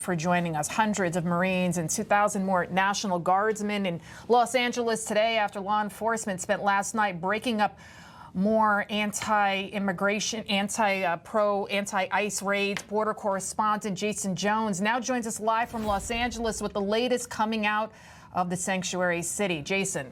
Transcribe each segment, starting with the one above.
For joining us. Hundreds of Marines and 2,000 more National Guardsmen in Los Angeles today after law enforcement spent last night breaking up more anti-immigration, anti-ICE raids. Border correspondent Jaeson Jones now joins us live from Los Angeles with the latest coming out of the sanctuary city. Jaeson.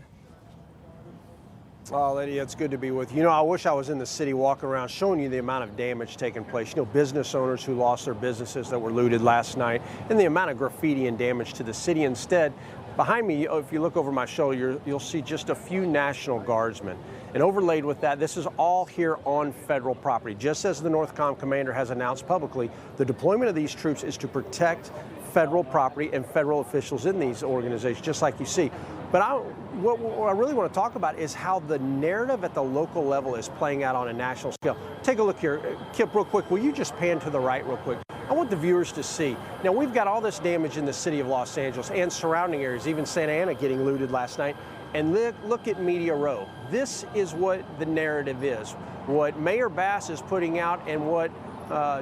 Oh, Lydia, it's good to be with you. You know, I wish I was in the city walking around showing you the amount of damage taking place. You know, business owners who lost their businesses that were looted last night, and the amount of graffiti and damage to the city. Instead, behind me, if you look over my shoulder, you'll see just a few National Guardsmen. And overlaid with that, this is all here on federal property. Just as the NORTHCOM commander has announced publicly, the deployment of these troops is to protect federal property and federal officials in these organizations, just like you see. But what I really want to talk about is how the narrative at the local level is playing out on a national scale. Take a look here. Kip, real quick, will you just pan to the right real quick? I want the viewers to see. Now, we've got all this damage in the city of Los Angeles and surrounding areas, even Santa Ana getting looted last night. And look at Media Row. This is what the narrative is. What Mayor Bass is putting out and what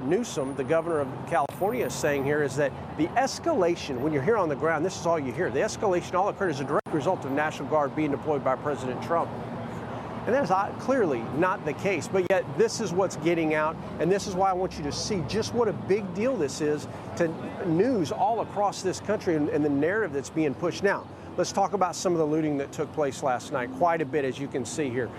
Newsom, the governor of California, is saying here is that the escalation, when you're here on the ground, this is all you hear. The escalation all occurred as a direct result of National Guard being deployed by President Trump. And that is clearly not the case, but yet this is what's getting out, and this is why I want you to see just what a big deal this is to news all across this country and the narrative that's being pushed. Now, let's talk about some of the looting that took place last night. Quite a bit, as you can see here.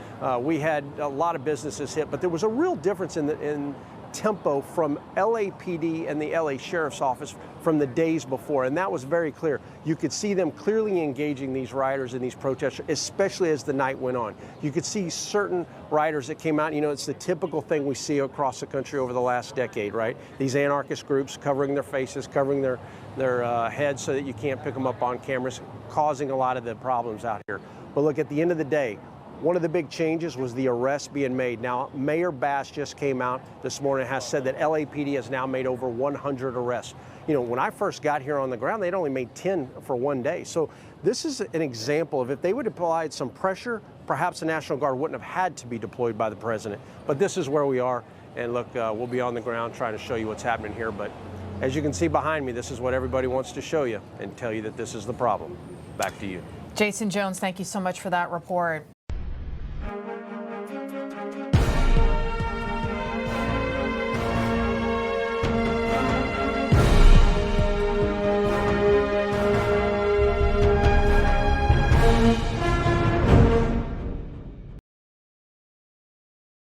We had a lot of businesses hit, but there was a real difference in tempo from LAPD and the LA Sheriff's Office from the days before, and that was very clear. You could see them clearly engaging these rioters and these protesters, especially as the night went on. You could see certain rioters that came out. You know, it's the typical thing we see across the country over the last decade, right? These anarchist groups covering their faces, covering their heads so that you can't pick them up on cameras, causing a lot of the problems out here. But look, at the end of the day, one of the big changes was the arrest being made. Now, Mayor Bass just came out this morning and has said that LAPD has now made over 100 arrests. You know, when I first got here on the ground, they'd only made 10 for one day. So this is an example of if they would have applied some pressure, perhaps the National Guard wouldn't have had to be deployed by the president. But this is where we are. And look, we'll be on the ground trying to show you what's happening here. But as you can see behind me, this is what everybody wants to show you and tell you that this is the problem. Back to you. Jaeson Jones, thank you so much for that report.